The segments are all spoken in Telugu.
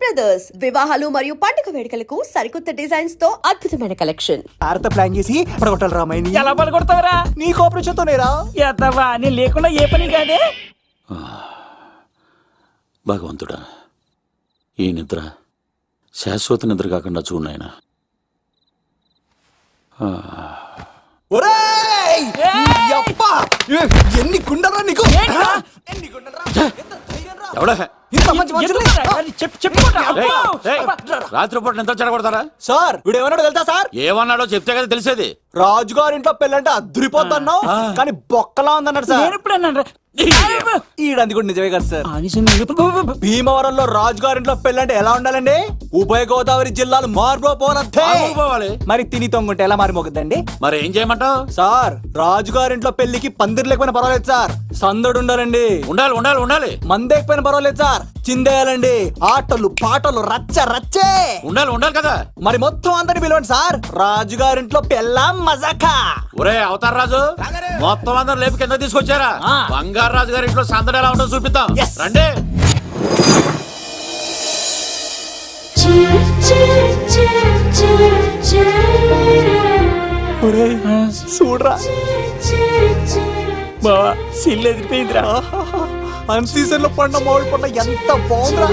బ్రదర్స్ వివాహాలు మరియు పండుగ వేడుకలకు సరికొత్త డిజైన్స్ తో అద్భుతమైన కలెక్షన్. భారత ప్లాన్ చేసి పడగొట్టాలి రామాయణి. ఎలా పడగొడతావరా? నీ కోఆపరేషన్ తోనేరా. ఎద్దవా నీ లేకుండా ఏ పని కాదే. భగవంతుడా, ఈ నిద్ర శాశ్వత నిద్ర కాకుండా చూడాయన. ఒరేయ్! యప్పా! ఎన్ని గుండెలరా నీకు? ఎన్ని గుండెలరా? ఎంత ధైర్యంరా? ఎవడా ఇంత మంచి మనుషుల్ని? రాత్రిపూట ఎంత చెడగొడతారా? సార్ వీడు ఏమన్నాడు తెలుసా సార్? ఏమన్నాడో చెప్తే కదా తెలిసేది. రాజుగారి ఇంట్లో పెళ్ళంటే అద్దరిపోతున్నావు కానీ బొక్కలా ఉందన్నాడు సార్. నేను ఇప్పుడు అన్నాను ఈడంది కూడా నిజమే కదా సార్. భీమవరంలో రాజుగారింట్లో పెళ్ళంటే ఎలా ఉండాలండి? ఉభయ గోదావరి జిల్లాలు మారిపోవాలి. మరి తిని తొంగుంటే ఎలా మారిపోతుందండి? మరి ఏం చేయమంటావు? సార్ రాజుగారింట్లో పెళ్లికి పందిరి లేకపోయినా పర్వాలేదు సార్, సందడు ఉండాలండి. ఉండాలి ఉండాలి ఉండాలి. మందేకపోయినా పర్వాలేదు సార్, చిందేయాలండి. ఆటలు పాటలు రచ్చ రచ్చే ఉండాలి ఉండాలి కదా. మరి మొత్తం అందరిని పిలవండి సార్, రాజుగారింట్లో పెళ్ళాం మజాకా. ఒరే అవతార్ రాజు, మొత్తం అందరు లేపు కింద తీసుకొచ్చారా? బంగారు రాజు గారి ఇంట్లో సందడి ఎలా ఉంటుందో చూపిద్దాం రండి. చూడరా బావా సిల్లు ఎదిరిపోయిందిరా. అన్ సీజన్ లో పడిన మామిడి పంట ఎంత బాగుందిరా.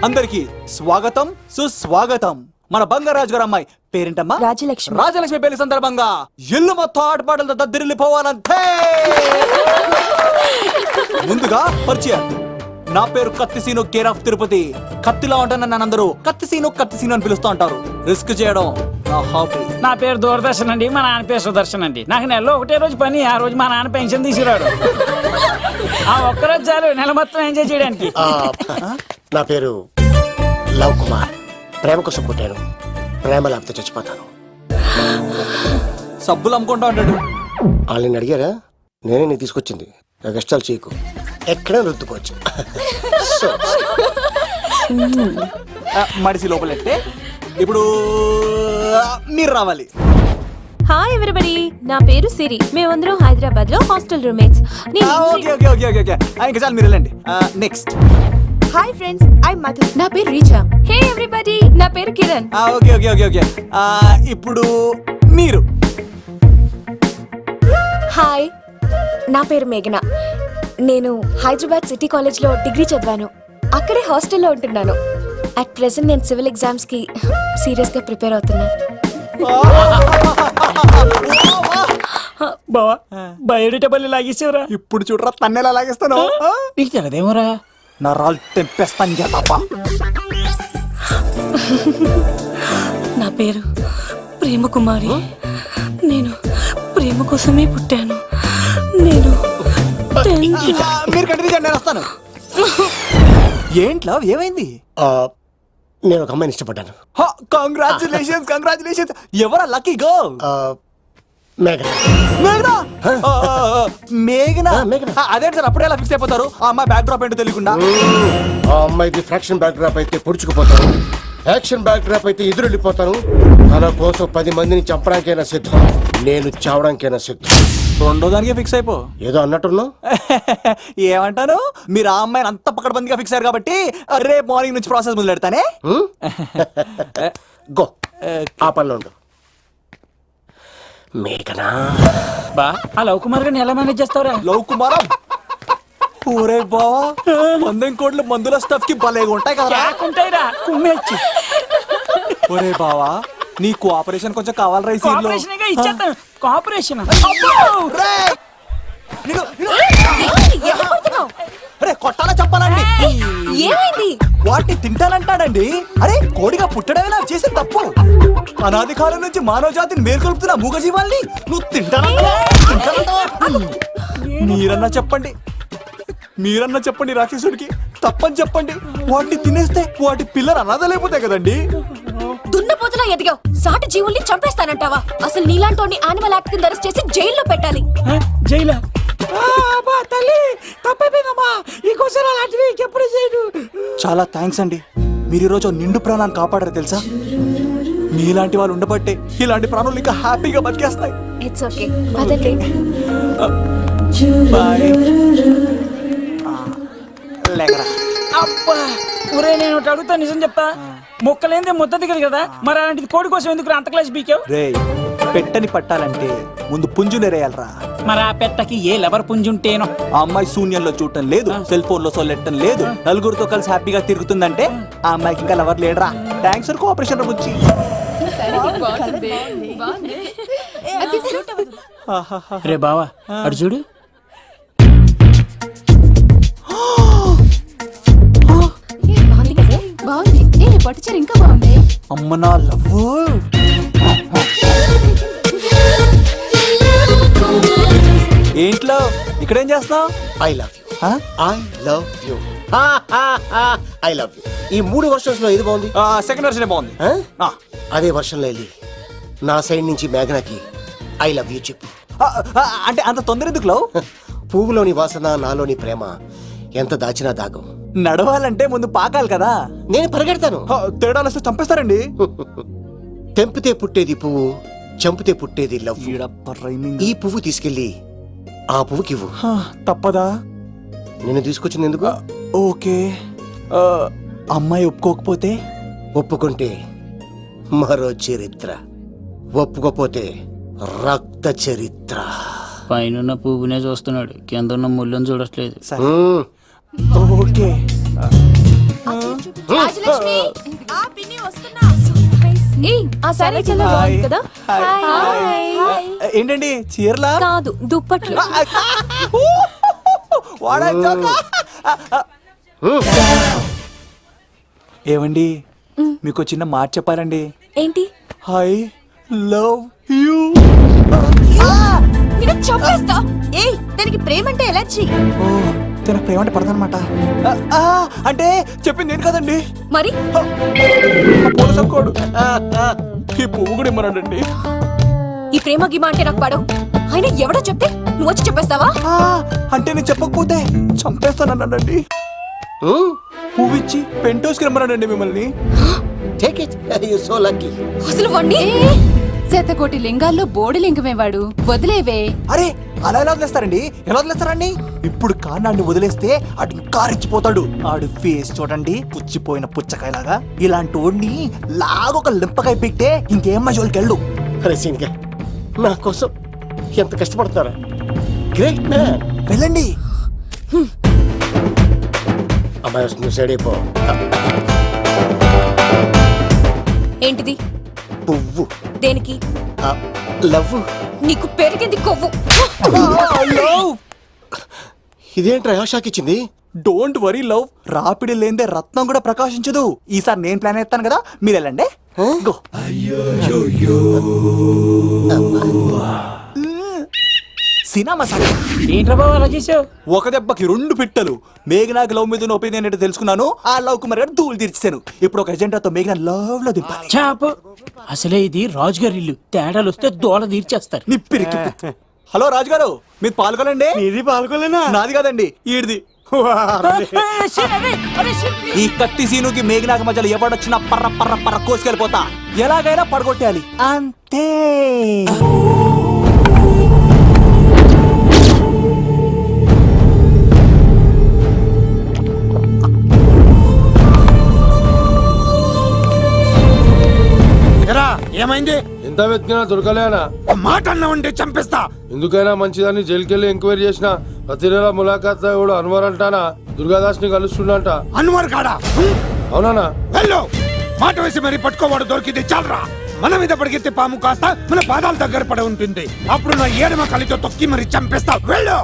అందరికి స్వాగతం సుస్వాగతం. మన బంగారాజు గారు అమ్మాయి పేరేంటమ్మా? రాజలక్ష్మి. రాజలక్ష్మి పెళ్లి సందర్భంగా ఇల్లు మొత్తం ఆటపాటలతో దద్దరిల్లిపోవాలంతే. ముందుగా పరిచయం. నా పేరు కత్తిసీను, కేర్ ఆఫ్ తిరుపతి. కత్తిలా ఉంటాను నన్ను అందరూ కత్తిసీను కత్తిసీను అని పిలుస్తూ ఉంటారు. రిస్క్ చేయడం నా హాబీ. నా పేరు దూరదర్శన్ అండి, మా నాన్న పేరు సుదర్శన్ అండి. నాకు నెలలో ఒకటే రోజు పని, ఆ రోజు మా నాన్న పెన్షన్ తీసుకురాడు. ఆ ఒక్కరోజు చాలు నెల మొత్తం ఎంజాయ్ చేయడానికి. నా పేరు లవ్ కుమార్. ప్రేమ కోసం పుట్టాను, ప్రేమ లేకపోతే చచ్చిపోతాను. సబ్బులు అమ్ముకుంటా ఉంటాడు. వాళ్ళని అడిగారా? నేనే నీ తీసుకొచ్చింది. కష్టాలు చేయకు, ఎక్కడ రుద్దుకోవచ్చు. మడిసి లోపలెట్టే. ఇప్పుడు మీరు రావాలి. హాయ్ ఎవ్రీబడి, నా పేరు సిరి. మేమందరం హైదరాబాద్ లో hostel roommates. Okay okay okay okay ఇంకా చాలు, మీరు వెళ్ళండి. Next. Hi friends, I Madhu. నా పేరు రీచా. హే ఎవ్రీబడి, నా పేరు Kiran. Okay okay okay okay ఇప్పుడు మీరు. హాయ్, నా పేరు మేఘన. నేను హైదరాబాద్ సిటీ కాలేజ్ లో డిగ్రీ చదివాను. అక్కడే హాస్టల్లో ఉంటున్నాను. అట్ ప్రెసెంట్ నేను సివిల్ ఎగ్జామ్స్ కి సీరియస్ గా ప్రిపేర్ అవుతున్నా. బావా బయోడేటా బల్లి లాగేసేవరా. ఇప్పుడు చూడరా తన్నెలా లాగేస్తాను. నీకు తెగదేమోరా. నా రాళ్ళు తెంపేస్తాను తప్ప. నా పేరు ప్రేమ కుమారి. నేను ప్రేమ కోసమే పుట్టాను. నేను మీరు కంటిన్యూ చేయండి, నేను వస్తాను. ఏంట్లో ఏమైంది? నేను ఒక అమ్మాయిని ఇష్టపడ్డాను. Congratulations congratulations. ఎవరా లక్కీ గర్ల్? మేఘన. మేఘనా? మేఘనా? మేఘన. అదే సార్, అప్పుడే ఎలా ఫిక్స్ అయిపోతారు? ఆ అమ్మాయి బ్యాక్ డ్రాప్ ఏంటో తెలియకుండా. ఆ అమ్మాయిది ఫ్రాక్షన్ బ్యాక్ డ్రాప్ అయితే పొడుచుకుపోతాను, యాక్షన్ బ్యాక్ డ్రాప్ అయితే ఎదురెళ్ళిపోతాను. తన కోసం 10 మందిని చంపడానికైనా సిద్ధం, నేను చావడానికైనా సిద్ధం. రెండో దానికే ఫిక్స్ అయిపో. ఏదో అన్నట్టున్నావు. ఏమంటాను? మీరు ఆ అమ్మాయిని అంత పక్కడబందిగా ఫిక్స్ అయ్యారు కాబట్టి రేపు మార్నింగ్ నుంచి ప్రాసెస్ మొదలు పెడతానే. గో, ఆ పనిలో ఉండు. మేఘనా. బా ఆ లవ్ కుమార్ గారిని ఎలా మేనేజ్ చేస్తావురా? లవ్ కుమారా? ఊరే బావా, 100 కోట్ల మందుల స్టఫ్ కి భలేగా ఉంటాయి కదా. ఉంటాయిరా కుమ్మేచ్చి. ఒరే బావా, నీ కోఆపరేషన్ కొంచెం కావాలి రైస్. ఇచ్చేస్తాను కోఆపరేషన్. కొట్టాలా చెప్పాలండి? ఏమైంది? వాటిని తింటానంటాడండి. అరే కోడిగా పుట్టడమే నాకు చేసిన తప్పు. అనాది కాలం నుంచి మానవ జాతిని మేల్కొల్పుతున్న మూగజీవాల్ని నువ్వు తింటానంటావా? మీరన్నా చెప్పండి, మీరన్నా చెప్పండి రాక్షసుడికి. తప్పని చెప్పండి. వాటిని తినేస్తే వాటి పిల్లలు అనాథలైపోతాయి కదండి. దున్నపోతులా ఎదిగావు, సాటి జీవుల్ని చంపేస్తానంటావా? అసలు నీలాంటి యానిమల్ యాక్ట్ కింద అరెస్ట్ చేసి జైల్లో పెట్టాలి. జైలా? తల్లి తప్పైపోయిందమ్మా, ఇంకోసారి అలాంటివి ఎప్పుడు చేయడు. చాలా థ్యాంక్స్ అండి, మీరు ఈరోజు నిండు ప్రాణాన్ని కాపాడారు తెలుసా. మీలాంటి వాళ్ళు ఉండబట్టే ఇలాంటి ప్రాణులు ఇంకా హ్యాపీగా బతికేస్తాయి. It's okay. బాయ్ లేకరా. అబ్బా ఒరే నేను ఒకటి అడుగుతా నిజం చెప్తా మొక్కలేందే ముద్ద దిగదు కదా మరి అలాంటిది కోడి కోసం ఎందుకు అంత క్లాస్ బీకావు రేయ్ పెట్టని పట్టాలంటే ముందు పుంజునేరేయాలరా. మరి ఆ పెట్టకి ఏ లవర్ పుంజుంటేనో ఆ అమ్మాయి శూన్యంలో చూడటం లేదు, సెల్ ఫోన్ లో సొల్లెట్టడం లేదు, నలుగురితో కలిసి హ్యాపీగా తిరుగుతుందంటే ఆ అమ్మాయికి ఇంకా లవర్ లేడరా. థ్యాంక్స్ ఫర్ కోఆపరేషన్ బుచ్చి. రే బావా అడు చూడు బాగుంది పట్టుచారు ఇంకా బాగుంది. అమ్మ నా లవ్. ఏంట్లో ఇక్కడేం చేస్తున్నావు? I love you, I love you, I love you. ఈ 3 వర్షన్స్ లో ఏది బాగుంది? సెకండ్ వర్షన్ బాగుంది. ఆ? అదే వర్షంలో వెళ్ళి నా సైడ్ నుంచి మేఘనాకి ఐ లవ్ యూ చెప్పు. అంటే అంత తొందర ఎందుకు లవ్? పువ్వులోని వాసన నాలోని ప్రేమ ఎంత దాచినా దాగం. నడవాలంటే ముందు పాకాలి కదా. నేను పరిగెడతాను. తేడాలు వస్తే చంపేస్తారండి. తెంపితే పుట్టేది పువ్వు, చంపితే పుట్టేది లవ్. ఈ పువ్వు తీసుకెళ్ళి ఆ పువ్వుకి ఇవ్వు. తప్పదా? నిన్ను తీసుకొచ్చింది ఎందుకు? ఓకే. అమ్మాయి ఒప్పుకోకపోతే? ఒప్పుకుంటే మరో చరిత్ర, ఒప్పుకోపోతే రక్త చరిత్ర. పైన పువ్వునే చూస్తున్నాడు కింద ఉన్న ముళ్ళని చూడట్లేదు. ఓకే. ఆ సారీ చాలా బాగుంది కదా. ఏంటండి చీరలా? కాదు దుప్పట్లు. ఏమండి మీకు చిన్న మాట చెప్పాలండి. ఏంటి? I love you. నేను చంపేస్తా. ఏయ్ దానికి ప్రేమ అంటే ఎలర్జీ. తన ప్రేమ అంటే పడదనమాట. అంటే చెప్పింది ఏంటి కదండి. మరి కోడు ఈ పువ్వు కూడా ఇమ్మన్నాడండి. ఈ ప్రేమ గిమ అంటే నాకు పడవు. అయినా ఎవడో చెప్తే నువ్వు వచ్చి చెప్పేస్తావా? అంటే నేను చెప్పకపోతే చంపేస్తానన్నాడండి. పువ్వు ఇచ్చి పెంటోస్కి రమ్మన్నాడండి మిమ్మల్ని. Take it, you so lucky. అసలు వాణ్ణి శతకోటి లింగాల్లో బోడి లింగమేవాడు, వదిలేవే. అరే అలా ఎలా వదిలేస్తారండి? ఎలా వదిలేస్తారండి? ఇప్పుడు కాన్నాడిని వదిలేస్తే ఆడు ఇంకా రెచ్చిపోతాడు. ఆడు ఫేస్ చూడండి, పుచ్చిపోయిన పుచ్చకాయలాగా. ఇలాంటి వాడిని లాగొక లింపకాయ పెట్టే ఇంకేం మజోలికి వెళ్ళు. అరే సీన్గా నా కోసం ఎంత కష్టపడతారా? Great man. వెళ్ళండి. అమ్మాయి వస్తుంది, సైడ్ అయిపో. ఏంటిది? పువ్వు. దేనికి? లవ్. నీకు పెరిగింది కొవ్వు. ఇదేంట్రా షాక్ ఇచ్చింది? డోంట్ వరీ లవ్, రాపిడి లేదే రత్నం కూడా ప్రకాశించదు. ఈసారి నేను ప్లాన్ ఎత్తాను కదా, మీరు వెళ్ళండి. గో. సినిమా సార్ ఏంట్రా బాబు అలా చేసావు? ఒక దెబ్బకి 2 పిట్టలు. మేఘనాకి లవ్ మీద ఉన్న ఒపీనియన్ ఏంటో తెలుసుకున్నాను. ఆ లవ్ కుమార్ గారు ధూళి తీర్చాను. ఇప్పుడు ఒక ఎజెండాతో మేఘనా లవ్ లో దింపాలి. చాపు. అసలే ఇది రాజుగారి ఇల్లు, తేడాలు వస్తే దోళ తీర్చేస్తారు. నిప్పిరికి. హలో రాజుగారు, మీరు పాల్గొనండి. ఇది పాల్గొలేనా? నాది కాదండి, ఈడిది. ఈ కత్తి సీనుకి మేఘనాకి మధ్యలో ఎవడొచ్చినా పర్ర పర్ర పర్ర కోసుకెళ్ళిపోతా. ఎలాగైనా పడగొట్టాలి అంతే. ఏమైంది? ఎంత వెతికినా దొరకలేనా? మాట అన్నావంటే చంపేస్తా. ఎందుకైనా మంచిదాన్ని జైలుకెళ్ళి ఎంక్వైరీ చేసిన ప్రతి నెల ములాఖాత్ కూడా అన్వర్ అంటానా దుర్గాదాస్ ని కలుస్తుండంట. అన్వర్ కాడా? అవునా? వెళ్ళు. మాట వేసి మరి పట్టుకోవాడు దొరికింది చాలరా. మన మీద పడిగితే పాము కాస్త మన పాదాల దగ్గర పడి ఉంటుంది. అప్పుడు నా ఏడమ కలితో తొక్కి మరి చంపేస్తా. వెళ్ళు.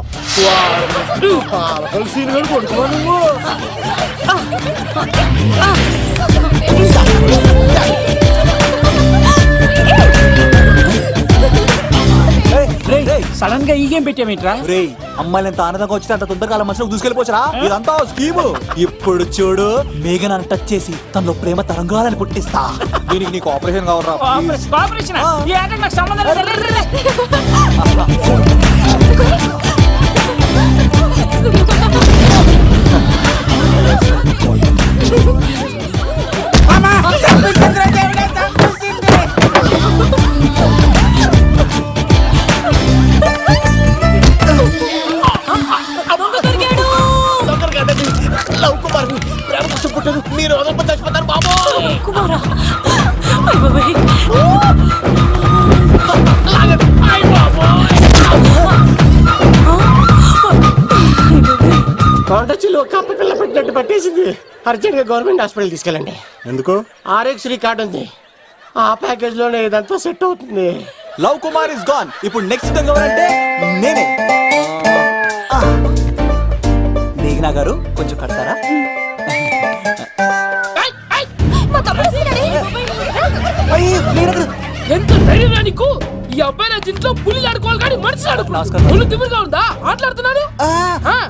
సడన్ గా ఈ గేమ్ పెట్టామేంట్రా? రేయ్ అమ్మాయిలు ఎంత ఆనందంగా వచ్చితే అంత తొందరగా మనుషులకు దూసుకెళ్ళిపోవచ్చురా. ఇదంతా స్కీము. ఇప్పుడు చూడు, మేఘనాన్ని టచ్ చేసి తనలో ప్రేమ తరంగాలని పుట్టిస్తా. దీనికి నీకు ఆపరేషన్ కావాలరా? కోఆపరేషన్ ఈ ఆటకి నాకు సంబంధం లేదు. రే, రే, రే. పుట్టాను మీరు వదలకపోతే చచ్చిపోతారు బాబు. కుమారా అయ్ బాబాయ్. కొండచిలో కప్ప పిల్ల పెట్టినట్టు పట్టేసింది. అర్జెంట్ గా గవర్నమెంట్ హాస్పిటల్ తీసుకెళ్ళండి. ఎందుకు? ఆరోగ్యశ్రీ కార్డు ఉంది, ఆ ప్యాకేజ్ లోనే ఇదంతా సెట్ అవుతుంది. Love Kumar is gone. ఇప్పుడు నెక్స్ట్ దొంగ ఎవరంటే నేనే. మేఘనా గారు కొంచెం కడతారా? అయ్యి, మేఘనా గారు. ఎంత ధైర్యం నీకు? ఈ అబ్బాయి నా ఇంట్లో పులి ఆడుకోవాలి కానీ మనిషి నమస్కారం. ఆడుకున్నాడు. తిమ్మిగా ఉందా ఆటలాడుతున్నాడు?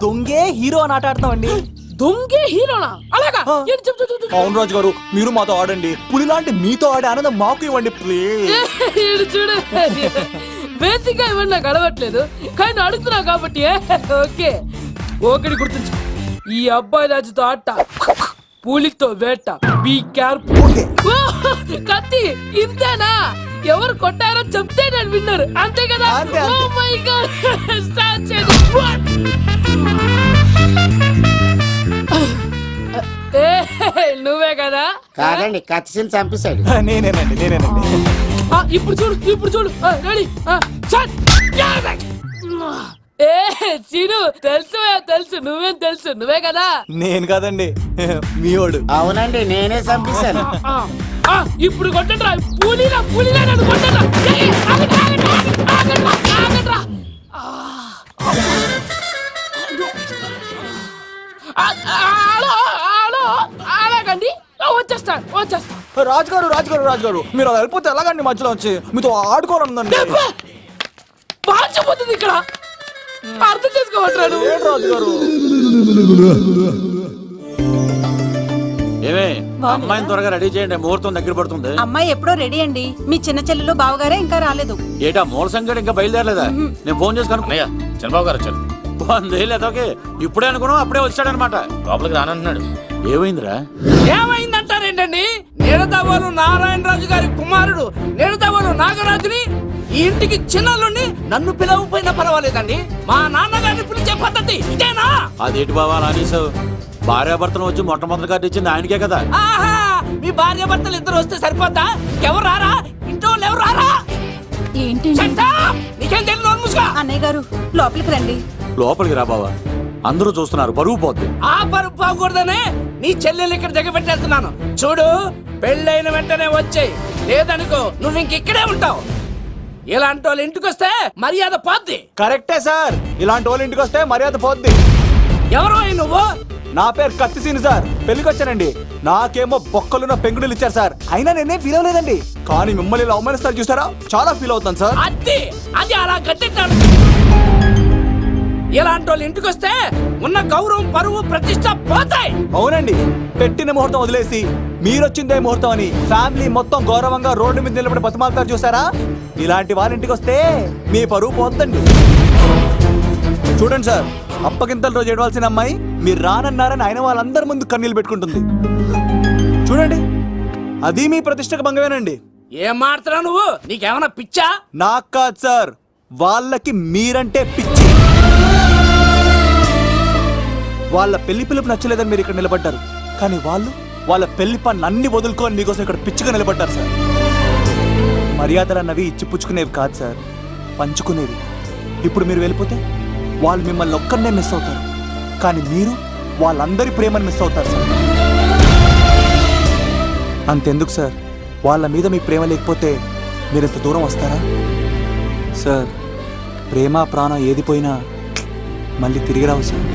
దొంగే హీరో అని ఆట ఆడతామండి. దొంగే హీరోనా? అలాగా ఏంటి చెప్పు, చెప్పు, చెప్పు. అవును రాజు గారు, మీరు మాతో ఆడండి. పులి లాంటి మీతో ఆడే ఆనందం మాకు ఇవ్వండి ప్లీజ్. ఈడు చూడు, బేసిక్ గా ఇవన్నీ నాకు అడవట్లేదు కానీ నువ్వు అడుగుతున్నావు కాబట్టి ఓకే. ఒకటి గుర్తుంచు, ఈ అబ్బాయి రాజుతో ఆట, పులితో వేట. Be careful. ఓకే. కత్తి ఇంతేనా? ఎవరు కొట్టారో చెప్తే నేను విన్నారు, అంతే కదా? అంతే, అంతే. ఓ మై గాడ్, స్టార్ట్ చేయండి. నువ్వే కదా? కాదండి, కత్తిని చంపేశాడు. నేనేనండి. ఇప్పుడు చూడు, ఇప్పుడు చూడు. రెడీ, ఏ సీను, తెలుసు నువ్వేం తెలుసు, నువ్వే కదా? నేను కాదండి, మీవాడు. అవునండి, నేనే చంపేశాను. ఇప్పుడు కొట్టండిరా, పూలిలా నన్ను కొట్టండిరా. ఆగండ్రా. అలాగండి, వచ్చేస్తా. రాజు గారు మీరు అలా వెళ్ళిపోతే ఎలాగండి? మధ్యలో వచ్చి మీతో ఆడుకోవాలందండి. పాచిపోతుంది ఇక్కడ, అర్థం చేసుకోవట్రాడు. ఏంటి రాజు గారు? ఏమే అమ్మాయిని త్వరగా రెడీ చేయండి, ముహూర్తం దగ్గర పడుతుంది. అమ్మాయి ఎప్పుడో రెడీ అండి. మీ చిన్న చెల్లెలు బావగారే ఇంకా రాలేదు. ఏటా మూల సంగడి ఇంకా బయలుదేరలేదా? నేను ఫోన్ చేసి కనుక్కున్నాయా. చంద్రబాబు గారు వచ్చారు. లేదోకే ఇప్పుడే అనుకున్నాం, అప్పుడే వచ్చాడనమాట. లోపలికి రానంటున్నాడు. ఏమైందిరా? ఏమైందంటారేంటండి? నిడదవోలు నారాయణరాజు గారి కుమారుడు నిడదవోలు నాగరాజుని ఈ ఇంటికి చిన్నల్లుండి నన్ను పిలవకపోయినా పర్వాలేదండి, మా నాన్నగారిని పిలిచే పద్ధతి ఇదేనా? అదేంటి బాబా అనేసావు? భార్యాభర్తను వచ్చి మొట్టమొదటి కార్డు ఇచ్చింది ఆయనకే కదా. ఆహా, మీ భార్య భర్తలు ఇద్దరు వస్తే సరిపోతా? ఎవరు రారా? ఇంట్లో వాళ్ళు ఎవరు రారా? ఏంటి నీకేం తెలియదు, నోరు మూసుకో. అన్నయ్య గారు లోపలికి రండి. లోపలికి రా బావా, అందరూ చూస్తున్నారు, పరుగు పోద్ది. ఆ పరుపు పోకూడదనే నీ చెల్లెలు ఇక్కడ దిగబెట్టేస్తున్నాను. చూడు, పెళ్ళైన వెంటనే వచ్చేయి, లేదనుకో నువ్వు ఇంకెక్కడే ఉంటావు. ఇలాంటి వాళ్ళు ఇంటికి వస్తే మర్యాద పోద్ది. కరెక్టే సార్, ఇలాంటి వాళ్ళ ఇంటికి వస్తే మర్యాద పోద్ది. ఎవరో నువ్వు? నా పేరు కత్తిసీని సార్, పెళ్లికి వచ్చానండి. నాకేమో బొక్కలున్న పెంగుడులు ఇచ్చారు సార్, అయినా నేనే ఫీల్ అవ్వలేదండి. కానీ మిమ్మల్ని ఇలా అవమానిస్తారు చూసారా, చాలా ఫీల్ అవుతాను సార్. అది అలా గట్టెట్టాడు. ఇలాంటి వాళ్ళు ఇంటికి వస్తే ఉన్న గౌరవం, పరువు, ప్రతిష్ట పోతాయి. అవునండి, పెట్టిన ముహూర్తం వదిలేసి మీరొచ్చిందే ముహూర్తం అని ఫ్యామిలీ మొత్తం గౌరవంగా రోడ్డు మీద నిలబడి బతిమాలుతారు చూసారా. ఇలాంటి వాళ్ళ ఇంటికి వస్తే మీ పరువు పోతండి. చూడండి సార్, అప్పగింతల రోజు ఏడవలసిన అమ్మాయి మీరు రానన్నారని ఆయన వాళ్ళందరి ముందు కన్నీళ్ళు పెట్టుకుంటుంది. చూడండి, అది మీ ప్రతిష్టకు భంగమేనండి. ఏం మాట్లాడుతున్నావు నువ్వు? నీకేమన్నా పిచ్చా? నాకు కాదు సార్, వాళ్ళకి మీరంటే పిచ్చి. వాళ్ళ పెళ్లి పిలుపు నచ్చలేదని మీరు ఇక్కడ నిలబడ్డారు, కానీ వాళ్ళు వాళ్ళ పెళ్లి పని అన్ని వదులుకొని మీకోసం ఇక్కడ పిచ్చిగా నిలబడ్డారు సార్. మర్యాదలు అన్నవి ఇచ్చిపుచ్చుకునేవి కాదు సార్, పంచుకునేవి. ఇప్పుడు మీరు వెళ్ళిపోతే వాళ్ళు మిమ్మల్ని ఒక్కరినే మిస్ అవుతారు, కానీ మీరు వాళ్ళందరి ప్రేమను మిస్ అవుతారు సార్. అంతెందుకు సార్, వాళ్ళ మీద మీ ప్రేమ లేకపోతే మీరు ఇంత దూరం వస్తారా సార్? ప్రేమ ప్రాణం ఏది పోయినా మళ్ళీ తిరిగి రావు సార్.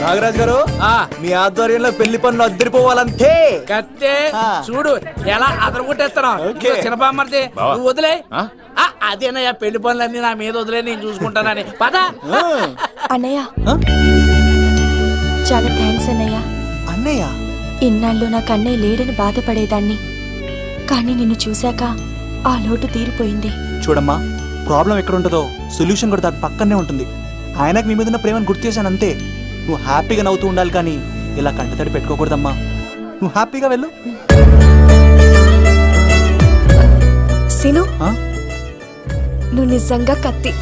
నాగరాజ్ గారు, మీ ఆధ్వర్యంలో పెళ్లి పనులు అద్దరిపోవాలంతే. కత్తే చూడు ఎలా అదరగొట్టేస్తున్నావు. ఓకే. చిన్నపామర్ది నువ్వు వదిలే. అదేనయ్యా, పెళ్లి పనులన్నీ నా మీద వదిలే, నేను చూసుకుంటానని. పద. అన్నయ్య, చాలా థ్యాంక్స్ అన్నయ్య. అన్నయ్య, ఇన్నాళ్ళు నాకు అన్నయ్య లేడని బాధపడేదాన్ని, కానీ నిన్ను చూశాక ఆ లోటు తీరిపోయింది. చూడమ్మా, ప్రాబ్లం ఎక్కడ ఉంటుందో సొల్యూషన్ కూడా దాని పక్కనే ఉంటుంది. ఆయనకు మీ మీద ఉన్న ప్రేమను గుర్తు చేశాను అంతే. నువ్వు హ్యాపీగా నవ్వుతూ ఉండాలి కానీ ఇలా కంటతడి పెట్టుకోకూడదమ్మా. నువ్వు హ్యాపీగా వెళ్ళు. సీను, ఆ? నువ్వు నిజంగా కత్తి.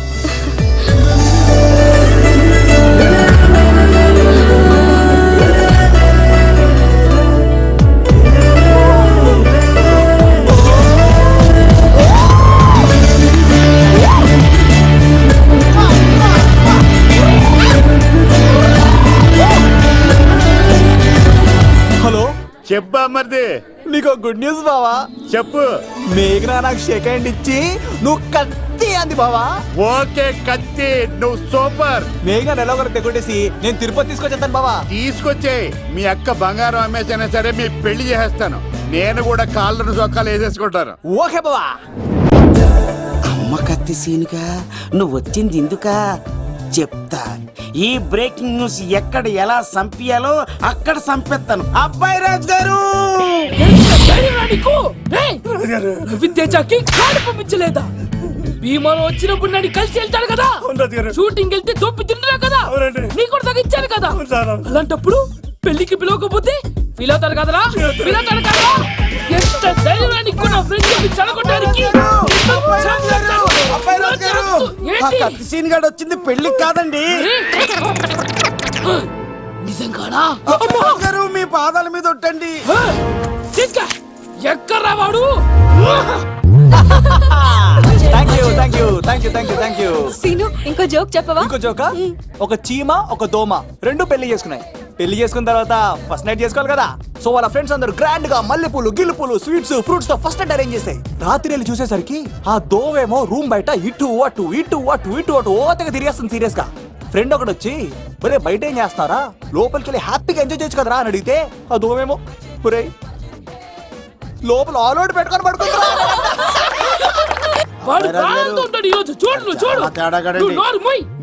హలో, చెప్పా మరిది, నీకు గుడ్ న్యూస్ బావా. చెప్పు. మేఘనా నాకు షేక్ హ్యాండ్ ఇచ్చి నువ్వు కత్తి అంది బావా. ఓకే కత్తి, నువ్వు సూపర్. మేఘనా ఎలా ఒకరు తెగొట్టేసి నేను తిరుపతి తీసుకొచ్చేస్తాను బావా. తీసుకొచ్చే మీ అక్క బంగారం అమ్మేసైనా సరే మీ పెళ్లి చేసేస్తాను. నేను కూడా కాళ్ళను చొక్కాలు వేసేసుకుంటాను. ఓకే బావా. అమ్మ కత్తి సీనుగా నువ్వు వచ్చింది ఎందుకా చెప్తా. ఈ బ్రేకింగ్ న్యూస్ ఎక్కడ ఎలా సంపియాలో అక్కడ సంపెత్తాను. అబ్బాయి రాజు గారు, రవితేజకి కాడు పంపించలేదా? భీమాలో వచ్చినప్పుడు నన్ను కలిసి వెళ్తాడు కదా, షూటింగ్ వెళ్తే దొప్పి తింటున్నా కదా, నీ కూడా తగ్గించాను కదా. అలాంటప్పుడు పెళ్లికి పిలవకపోతే ఫీల్ అవుతారు కదరా, ఫీల్ అవుతారు కదా. ఎంత ధైర్యాన్ని నా ఫ్రెండ్ చెడగొట్టడానికి. కత్తి సీన్ గాడు వచ్చింది పెళ్లికి కాదండి. నిజంగానా? గారు మీ పాదాల మీద ఒట్టండి. ఎక్కడ్రా వాడు? Thank you. సీను, ఇంకో జోక్ చెప్పవా? ఇంకో జోకా? ఒక చీమ ఒక దోమ రెండు పెళ్లి చేసుకున్నాయి. పెళ్లి చేసుకున్న తర్వాత ఫస్ట్ నైట్ చేసుకోవాలి కదా. సో వాళ్ళ ఫ్రెండ్స్ అందరూ గ్రాండ్ గా మల్లెపూలు గిల్లుపూలు స్వీట్స్ ఫ్రూట్స్ తో ఫస్ట్ నైట్ అరేంజ్ చేస్తాయి. రాత్రి వెళ్ళి చూసేసరికి ఆ దోవేమో రూమ్ బయట ఇటు అటు ఓతగా తిరిగేస్తుంది సీరియస్ గా. ఫ్రెండ్ ఒకటి వచ్చి ఒరే బయట ఏం చేస్తారా, లోపలికి వెళ్ళి హ్యాపీగా ఎంజాయ్ చేయొచ్చు కదరా అని అడిగితే ఆ దోవేమో ఒరే లోపల ఆల్ అవుట్ పెట్టుకొని పడుకుంటారా.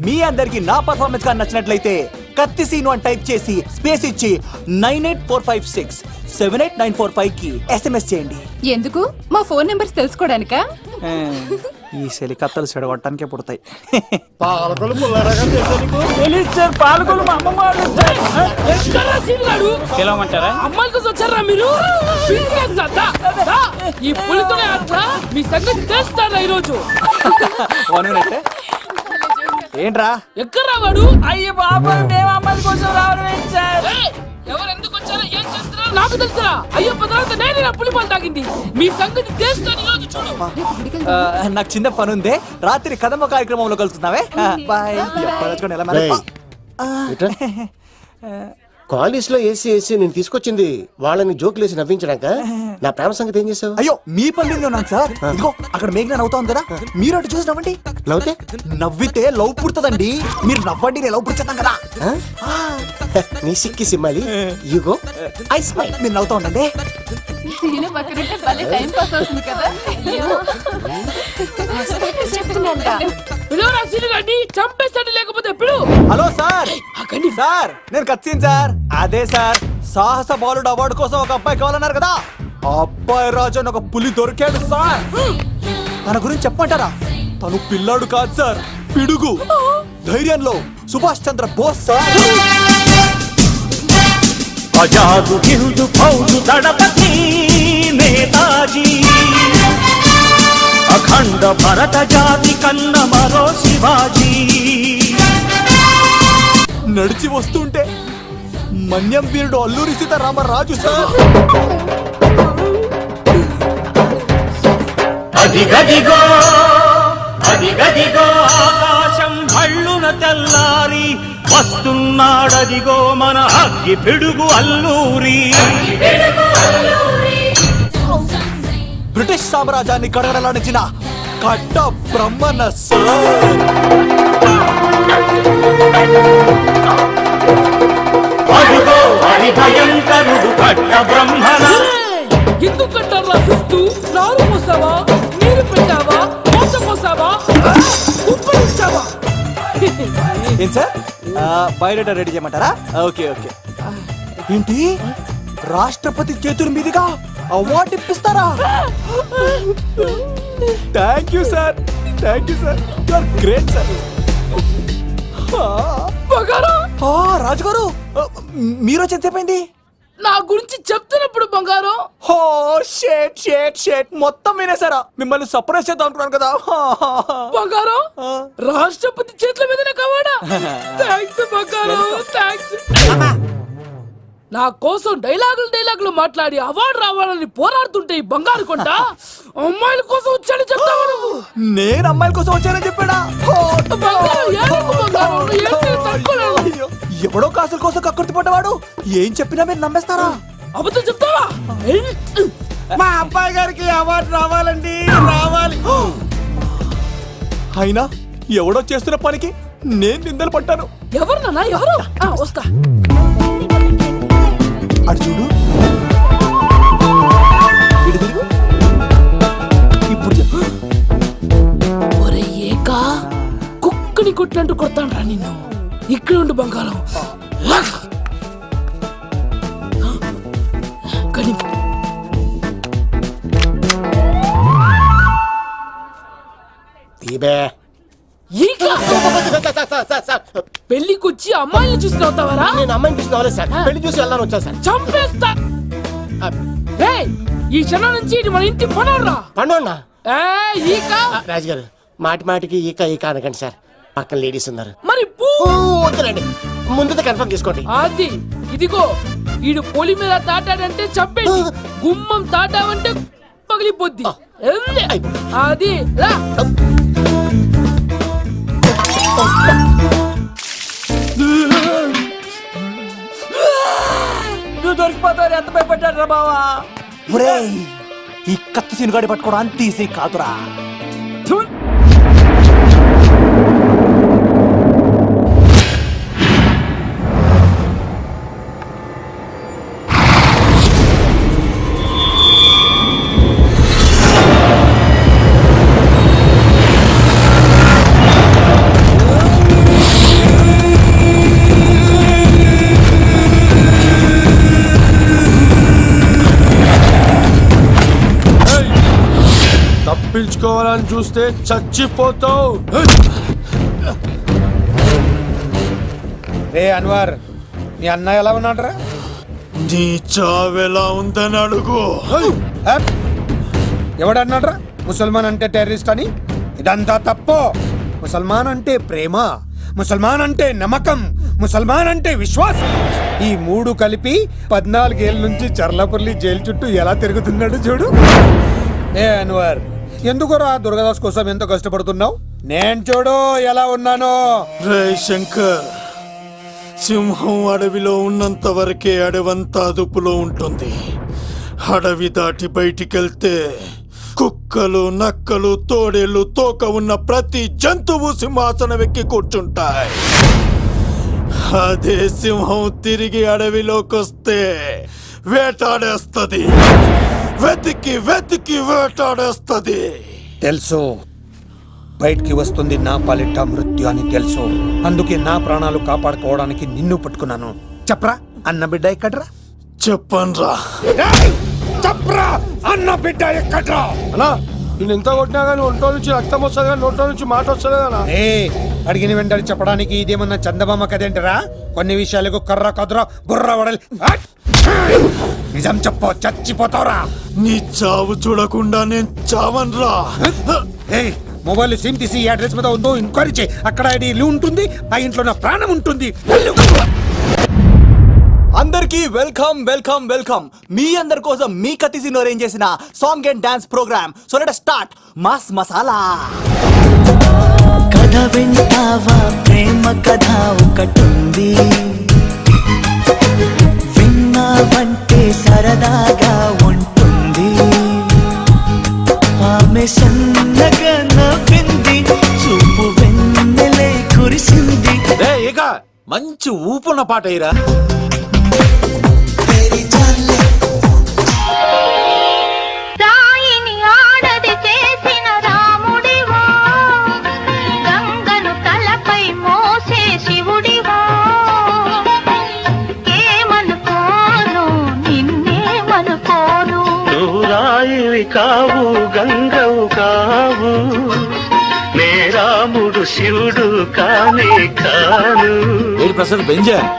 మీ అందరికి నా పర్ఫార్మెన్స్ గా నచ్చినట్లయితే కత్తి సీను అని టైప్ చేసి స్పేస్ ఇచ్చి 9845678945 కి SMS చేయండి. ఎందుకు? మా ఫోన్ నెంబర్స్ తెలుసుకోవడానికా? ఈ సెలికత్తలు చెడగొట్టడానికే పుడతాయి. పాలకొలు పాలకొలు మా అమ్మమ్మ పిలవమంటారా? అమ్మాయిల కోసం వచ్చారా మీరు? ఈ పులితోనే ఆడతా మీ సంగతి తెలుస్తారా ఈరోజు? ఏంట్రా ఎక్కడ్రా వాడు? అయ్యో బాబా, మేము అమ్మాయి కోసం రావడం ఎవరు ఎందుకు వచ్చారో ఏం చేస్తున్నారో నాకు తెలుసురా. అయ్యో పదార్థ నేనే నా పులిపాలు తాగింది. మీ సంగతి తెలుస్తాను ఈరోజు చూడు. నాకు చిన్న పని ఉంది, రాత్రి కదమ్మ కార్యక్రమంలో కలుస్తున్నావే. బాయ్. కాలేజ్ లో ఏసీ నేను తీసుకొచ్చింది వాళ్ళని జోకులేసి నవ్వించడాక. నా ప్రేమ సంగతి ఏం చేసావు? అయ్యో మీ పని ఉన్నాను సార్. ఇదిగో అక్కడ మేఘన నవ్వుతాం కదా, మీరు అటు చూసి నవ్వండి. నవ్వుతే నవ్వితే లవ్ పుడుతుందండి. మీరు నవ్వండి, నేను లవ్ పుడిచేస్తాం కదా. నీ సిక్కి సిమ్మాలి యుగో ఐ స్మైల్. మీరు నవ్వుతా ఉండండి. సీను పక్కనుంటే భలే టైం పాస్ అవుతుంది కదా. పిలవరా సీనుగాడిని, చంపేస్తాడు లేకపోతే ఎప్పుడు. Hello sir. సార్ నేను కత్తిన్ సార్. అదే సార్, సాహస బాలుడు అవార్డు కోసం ఒక అబ్బాయి కావాలన్నారు కదా. ఆ అబ్బాయి రాజు అని ఒక పులి దొరికాడు సార్. తన గురించి చెప్పమంటారా? తను పిల్లాడు కాదు సార్, పిడుగు. ధైర్యంలో సుభాష్ చంద్ర బోస్ సార్. ఆజాదు హిందూ ఫౌజు దళపతి నేతాజీ, అఖండ భరత జాతి కన్న మరో శివాజీ. నడిచి వస్తుంటే మన్యం వీరుడు అల్లూరి సీతారామరాజు సార్. అదిగదిగో అదిగదిగో ఆకాశం భళ్ళున తెల్లారి వస్తున్నాడదిగో మన అగ్గి పిడుగు అల్లూరి. బ్రిటిష్ సామ్రాజ్యాన్ని కడగడలాడించిన కట్ట బ్రహ్మన్న సార్. అదిగో హరి భయంకరుడు కట్ట బ్రహ్మణ. ఎందుకు కట్టారా చూస్తూ? నారు పోసావా, నీరు పెట్టావా, మోస పోసావా, ఉప్పు ఇచ్చావా? ఏం సార్, బయోడేటా రెడీ చేయమంటారా? Okay okay. ఏంటి, రాష్ట్రపతి చేతుల మీదుగా అవార్డు ఇప్పిస్తారా? Thank you sir. Thank you sir, you are great sir. బంగారం, రాజుగారు మీరు వచ్చి ఎంతసేపైంది? నా గురించి చెప్తున్నప్పుడు బంగారం. హో షేట్ షేట్ షేట్ మొత్తం వినేసారా? మిమ్మల్ని సర్ప్రైజ్ చేద్దాం అనుకున్నాను కదా. బంగారం, రాష్ట్రపతి చేతుల మీదనే కావాడా? థ్యాంక్స్ బంగారం, థ్యాంక్స్. నా కోసం డైలాగులు మాట్లాడి అవార్డు రావాలని పోరాడుతుంటే ఈ బంగారు కొండ అమ్మాయిల కోసం వచ్చాడని చెప్తావా నువ్వు? నేను అమ్మాయిల కోసం వచ్చానని చెప్పాడా? బంగారం, ఏడుపు బంగారం, నువ్వు ఏం చేయాలో తట్టుకోలేవు. ఎవడో కాసుల కోసం కక్కుర్తి పడ్డవాడు ఏం చెప్పినా మీరు నమ్మేస్తారా? అబద్ధం చెప్తావా? మా అబ్బాయి గారికి అవార్డు రావాలండి, రావాలి. అయినా ఎవడో చేస్తున్న పనికి నేను నిందలు పట్టాను. ఎవరు నాన్న, ఎవరు? వస్తా. అటు చూడు, ఇటు తిరుగు. ఇప్పుడు చెప్పు. ఒరే ఏకా, కుక్కని కొట్టినట్టు కొడతాను రా నిన్ను. ఇక్కడ ఉండు బంగారం. కానీ తీబే. ఈకా, పెళ్లికొచ్చి అమ్మాయిని చూసి అవుతావరా? నేను అమ్మాయిని చూసి రాలేదు సార్, పెళ్లి చూసి వెళ్ళాను వచ్చా సార్. చంపేస్తా. ఏయ్, ఈ క్షణం నుంచి ఇది మన ఇంటి పనరా. పండున్నా ఈకా. రాజుగారు మాటి మాటికి ఈక ఈక అనకండి సార్, పక్కన లేడీస్ ఉన్నారు. మరి వద్దులండి, ముందు కన్ఫర్మ్ చేసుకోండి. అది ఇదిగో, ఈడు పొలి మీద తాటాడంటే చంపేది, గుమ్మం తాటావంటే పగిలిపోద్ది. అది రా. నువ్వు దొరికిపోతావు, ఎంత భయపడ్డాడు రా బావా. ఒరేయ్, ఈ కత్తి సీనుగాడి పట్టుకోవడం అంత ఈజీ కాదురా. తప్పించుకోవాలని చూస్తే చచ్చిపోతావు. రే అన్వర్, మీ అన్న ఎలా ఉన్నాడురా? నీ చావెలా ఉందని అడుగు. ఎవడన్నాడ్రా ముసల్మాన్ అంటే టెర్రరిస్ట్ అని? ఇదంతా తప్పు. ముసల్మాన్ అంటే ప్రేమ, ముసల్మాన్ అంటే నమ్మకం, ముసల్మాన్ అంటే విశ్వాసం. ఈ మూడు కలిపి 14 ఏళ్ళ నుంచి చర్లపల్లి జైలు చుట్టూ ఎలా తిరుగుతున్నాడు చూడు. ఏ అన్వర్, ఎందుకురా దుర్గాదాస్ కోసం ఎంతో కష్టపడుతున్నావు? నేను చూడు ఎలా ఉన్నానో. రే శంకర్, సింహం అడవిలో ఉన్నంత వరకే అడవంతా అదుపులో ఉంటుంది. అడవి దాటి బయటికెళ్తే కుక్కలు, నక్కలు, తోడేళ్లు, తోక ఉన్న ప్రతి జంతువు సింహాసనం ఎక్కి కూర్చుంటాయి. అదే సింహం తిరిగి అడవిలోకి వస్తే వేటాడేస్తది, వెతికి వెతికి వేటాడేస్తది. తెలుసు, బయటికి వస్తుంది నా పాలిట మృత్యు అని తెలుసు. అందుకే నా ప్రాణాలు కాపాడుకోవడానికి నిన్ను పట్టుకున్నాను. చెప్పరా, అన్న బిడ్డ ఎక్కడ్రా? చెప్పన్రా. చెప్పరా, అన్న బిడ్డ ఎక్కడ్రా? అన్నా, నేను ఎంత కొట్టినా కానీ ఒంట్లో నుంచి రక్తం వస్తుంది కానీ నోట్లో నుంచి మాట వస్తుంది కదా. అడిగిన వెంటనే చెప్పడానికి ఇదేమన్నా చందమామ కదేంటరా? కొన్ని విషయాలకు కర్ర కదురా బుర్ర వడలి. నిజం చెప్పు, చచ్చిపోతావురా. నీ చావు చూడకుండా నేను చావన్రా. మొబైల్ సిమ్ తీసి ఈ అడ్రస్ మీద ఉందో ఎంక్వైరీ చేయి. అక్కడ ఐడి ఉంటుంది, ఆ ఇంట్లో నా ప్రాణం ఉంటుంది. అందరికీ వెల్కమ్ వెల్కమ్ వెల్కమ్. మీ అందరి కోసం మీ కత్తి సీను అరేంజ్ చేసిన song and dance program. So let us start mass masala. కథ వింటావా, ప్రేమ కథ ఒకటుంది, విన్నావంటే సరదాగా ఉంటుంది. ఆమె సన్నగా నవ్వింది, చూపు వెన్నెలే కురిసింది. ఇక మంచి ఊపున్న పాట అయ్యిరా. కావు గంగవు కావు, రాముడు శివుడు కానే కాను ఏడు ప్రసాద్ బెంజా